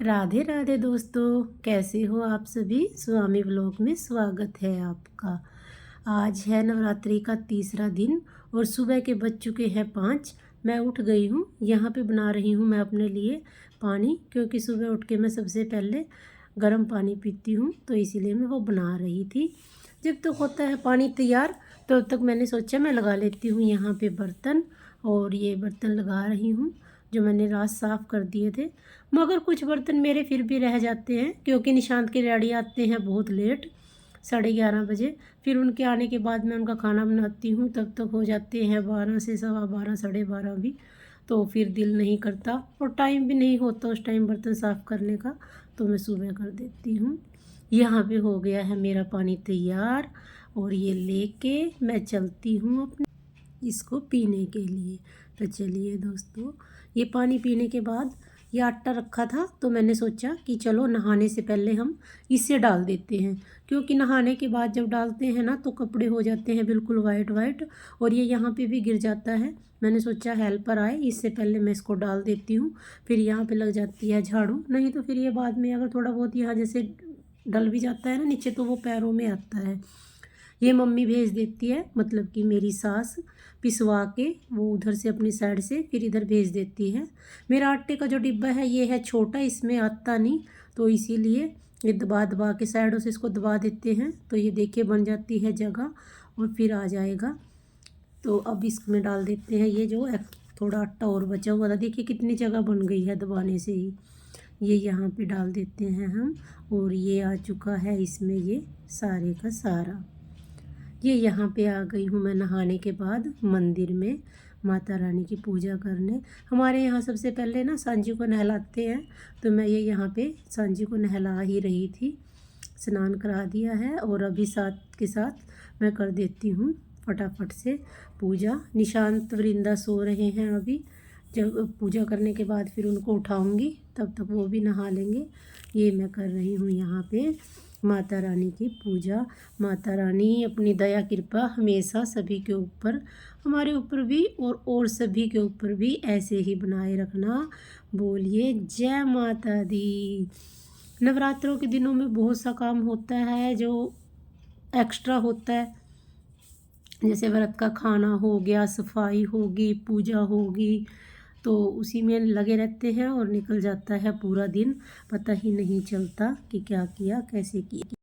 राधे राधे दोस्तों, कैसे हो आप सभी। स्वामी व्लॉग में स्वागत है आपका। आज है नवरात्रि का तीसरा दिन और सुबह के बज चुके हैं 5। मैं उठ गई हूँ। यहाँ पे बना रही हूँ मैं अपने लिए पानी, क्योंकि सुबह उठ के मैं सबसे पहले गर्म पानी पीती हूँ, तो इसीलिए मैं वो बना रही थी। जब तक होता है पानी तैयार तब तक मैंने सोचा मैं लगा लेती हूँ यहाँ पे बर्तन। और ये बर्तन लगा रही हूँ जो मैंने रात साफ़ कर दिए थे, मगर कुछ बर्तन मेरे फिर भी रह जाते हैं, क्योंकि निशांत के डैडी आते हैं बहुत लेट, 11:30 बजे। फिर उनके आने के बाद मैं उनका खाना बनाती हूँ, तब तक हो जाते हैं 12 से 12:15, 12:30 भी। तो फिर दिल नहीं करता और टाइम भी नहीं होता उस टाइम बर्तन साफ़ करने का, तो मैं सुबह कर देती हूँ। यहाँ पे हो गया है मेरा पानी तैयार और ये लेके मैं चलती हूँ अपने इसको पीने के लिए। तो चलिए दोस्तों, ये पानी पीने के बाद ये आटा रखा था, तो मैंने सोचा कि चलो नहाने से पहले हम इसे डाल देते हैं, क्योंकि नहाने के बाद जब डालते हैं ना तो कपड़े हो जाते हैं बिल्कुल वाइट वाइट और ये यहाँ पे भी गिर जाता है। मैंने सोचा हेल्पर आए इससे पहले मैं इसको डाल देती हूँ, फिर यहाँ पे लग जाती है झाड़ू, नहीं तो फिर ये बाद में अगर थोड़ा बहुत यहाँ जैसे डल भी जाता है ना नीचे, तो वो पैरों में आता है। ये मम्मी भेज देती है, मतलब कि मेरी सास पिसवा के वो उधर से अपनी साइड से फिर इधर भेज देती है। मेरा आटे का जो डिब्बा है ये है छोटा, इसमें आता नहीं, तो इसीलिए ये दबा दबा के साइडों से इसको दबा देते हैं, तो ये देखिए बन जाती है जगह और फिर आ जाएगा। तो अब इसमें डाल देते हैं ये जो थोड़ा आटा और बचा हुआ था, देखिए कितनी जगह बन गई है दबाने से ही। ये यहाँ पे डाल देते हैं हम और ये आ चुका है इसमें ये सारे का सारा। ये यहाँ पे आ गई हूँ मैं नहाने के बाद मंदिर में माता रानी की पूजा करने। हमारे यहाँ सबसे पहले ना सांझी को नहलाते हैं, तो मैं ये यहाँ पे सांझी को नहला ही रही थी। स्नान करा दिया है और अभी साथ के साथ मैं कर देती हूँ फटाफट से पूजा। निशांत वृंदा सो रहे हैं अभी, जब पूजा करने के बाद फिर उनको उठाऊंगी, तब तक वो भी नहा लेंगे। ये मैं कर रही हूँ यहाँ पे माता रानी की पूजा। माता रानी अपनी दया कृपा हमेशा सभी के ऊपर, हमारे ऊपर भी और सभी के ऊपर भी ऐसे ही बनाए रखना। बोलिए जय माता दी। नवरात्रों के दिनों में बहुत सा काम होता है जो एक्स्ट्रा होता है, जैसे व्रत का खाना हो गया, सफाई होगी, पूजा होगी, तो उसी में लगे रहते हैं और निकल जाता है पूरा दिन, पता ही नहीं चलता कि क्या किया कैसे किया।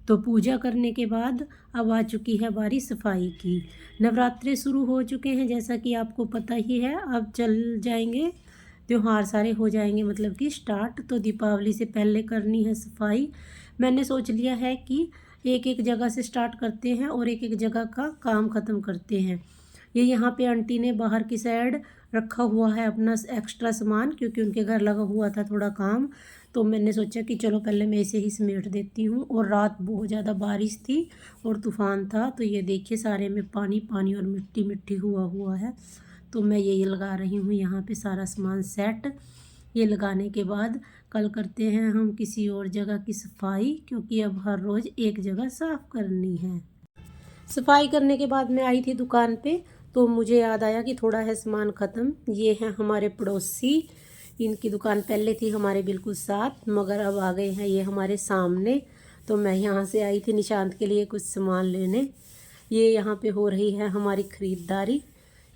तो पूजा करने के बाद अब आ चुकी है बारी सफाई की। नवरात्रे शुरू हो चुके हैं जैसा कि आपको पता ही है, अब चल जाएंगे त्योहार सारे हो जाएंगे, मतलब कि स्टार्ट। तो दीपावली से पहले करनी है सफाई। मैंने सोच लिया है कि एक एक जगह से स्टार्ट करते हैं और एक एक जगह का काम ख़त्म करते हैं। ये यहाँ पे आंटी ने बाहर की साइड रखा हुआ है अपना एक्स्ट्रा सामान, क्योंकि उनके घर लगा हुआ था थोड़ा काम, तो मैंने सोचा कि चलो पहले मैं इसे ही समेट देती हूँ। और रात बहुत ज़्यादा बारिश थी और तूफ़ान था, तो ये देखिए सारे में पानी पानी और मिट्टी मिट्टी हुआ है। तो मैं यही लगा रही हूँ यहाँ पे सारा सामान सेट। ये लगाने के बाद कल करते हैं हम किसी और जगह की सफाई, क्योंकि अब हर रोज़ एक जगह साफ़ करनी है। सफाई करने के बाद मैं आई थी दुकान पे, तो मुझे याद आया कि थोड़ा है सामान ख़त्म। ये हैं हमारे पड़ोसी, इनकी दुकान पहले थी हमारे बिल्कुल साथ, मगर अब आ गए हैं ये हमारे सामने। तो मैं यहाँ से आई थी निशांत के लिए कुछ सामान लेने। ये यहाँ पे हो रही है हमारी ख़रीदारी।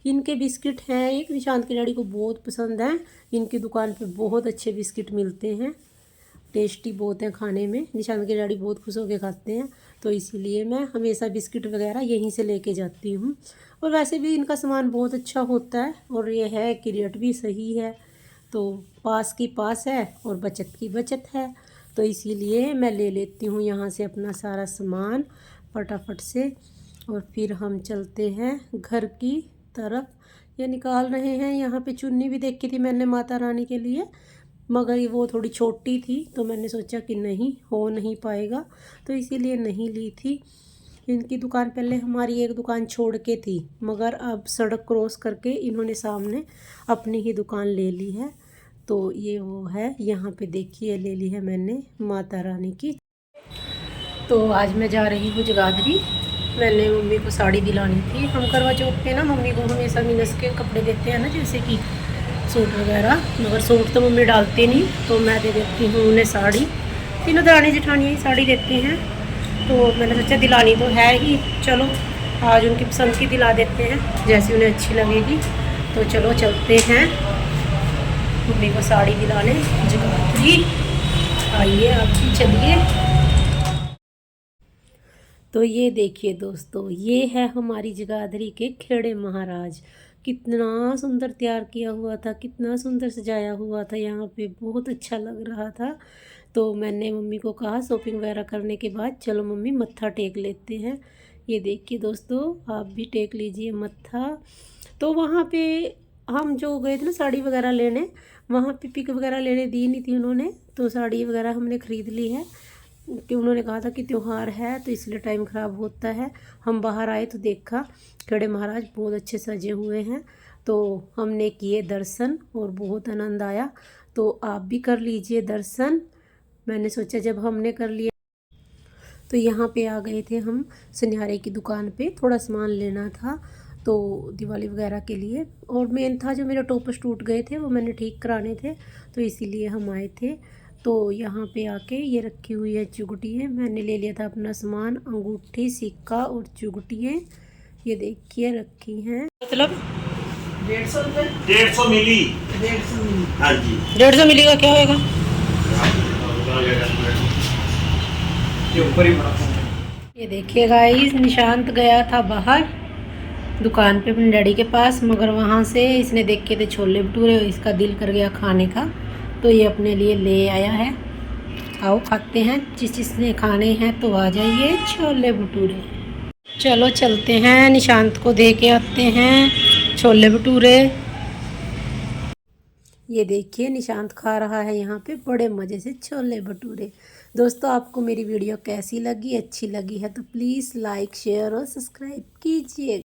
इनके बिस्किट हैं, एक निशांत के डैडी को बहुत पसंद है। इनकी दुकान पे बहुत अच्छे बिस्किट मिलते हैं, टेस्टी बहुत है खाने में। निशांत के डैडी बहुत खुश होकर खाते हैं, तो इसीलिए मैं हमेशा बिस्किट वगैरह यहीं से लेके जाती हूँ। और वैसे भी इनका सामान बहुत अच्छा होता है और ये है कि रेट भी सही है, तो पास की पास है और बचत की बचत है, तो इसीलिए मैं ले लेती हूँ यहाँ से अपना सारा सामान फटाफट से। और फिर हम चलते हैं घर की तरफ। ये निकाल रहे हैं, यहाँ पे चुन्नी भी देखी थी मैंने माता रानी के लिए, मगर ये वो थोड़ी छोटी थी तो मैंने सोचा कि नहीं हो नहीं पाएगा, तो इसीलिए नहीं ली थी। इनकी दुकान पहले हमारी एक दुकान छोड़ के थी, मगर अब सड़क क्रॉस करके इन्होंने सामने अपनी ही दुकान ले ली है। तो ये वो है, यहाँ पे देखिए ले ली है मैंने माता रानी की। तो आज मैं जा रही हूँ जगाधरी। मैंने मम्मी को साड़ी दिलानी थी। हम करवा चौथ पे ना मम्मी को हमेशा मीनस के कपड़े देते हैं ना, जैसे कि सूट वगैरह, मगर सूट तो मम्मी डालती नहीं, तो मैं दे देती हूँ उन्हें साड़ी। तीनों दरानी जेठानियाँ ही साड़ी देती हैं, तो मैंने सोचा दिलानी तो है ही, चलो आज उनकी पसंद की दिला देते हैं, जैसी उन्हें अच्छी लगेगी। तो चलो चलते हैं मम्मी को साड़ी दिलाने जगाधरी। आइए आप भी चलिए। तो ये देखिए दोस्तों, ये है हमारी जगाधरी के खेड़े महाराज। कितना सुंदर तैयार किया हुआ था, कितना सुंदर सजाया हुआ था, यहाँ पे बहुत अच्छा लग रहा था। तो मैंने मम्मी को कहा शॉपिंग वगैरह करने के बाद चलो मम्मी मत्था टेक लेते हैं। ये देखिए दोस्तों, आप भी टेक लीजिए मत्था। तो वहाँ पे हम जो गए थे ना साड़ी वगैरह लेने, वहाँ पे पिक वगैरह लेने दी नहीं थी उन्होंने, तो साड़ी वगैरह हमने ख़रीद ली है कि उन्होंने कहा था कि त्यौहार है तो इसलिए टाइम ख़राब होता है। हम बाहर आए तो देखा खड़े महाराज बहुत अच्छे सजे हुए हैं, तो हमने किए दर्शन और बहुत आनंद आया। तो आप भी कर लीजिए दर्शन। मैंने सोचा जब हमने कर लिया, तो यहाँ पे आ गए थे हम सुनिहारे की दुकान पे, थोड़ा सामान लेना था तो दिवाली वगैरह के लिए, और मेन था जो मेरे टोपस टूट गए थे वो मैंने ठीक कराने थे, तो इसीलिए हम आए थे। तो यहाँ पे आके ये रखी हुई है चुगटियाँ, मैंने ले लिया था अपना सामान, अंगूठी सिक्का और चुगटियाँ ये देखिए रखी हैं। मतलब 150 रुपये, 150 मिली, 150 मिली, हाँ जी। 150 मिलेगा क्या होएगा? ये देखिए गाइस, निशांत गया था बाहर दुकान पे अपने डैडी के पास, मगर वहाँ से इसने देखे थे छोले भटूरे, इसका दिल कर गया खाने का, तो ये अपने लिए ले आया है। आओ खाते हैं, जिसने खाने हैं तो आ जाइए छोले भटूरे। चलो चलते हैं, निशांत को दे के आते हैं छोले भटूरे। ये देखिए निशांत खा रहा है यहाँ पे बड़े मज़े से छोले भटूरे। दोस्तों आपको मेरी वीडियो कैसी लगी, अच्छी लगी है तो प्लीज़ लाइक शेयर और सब्सक्राइब कीजिए।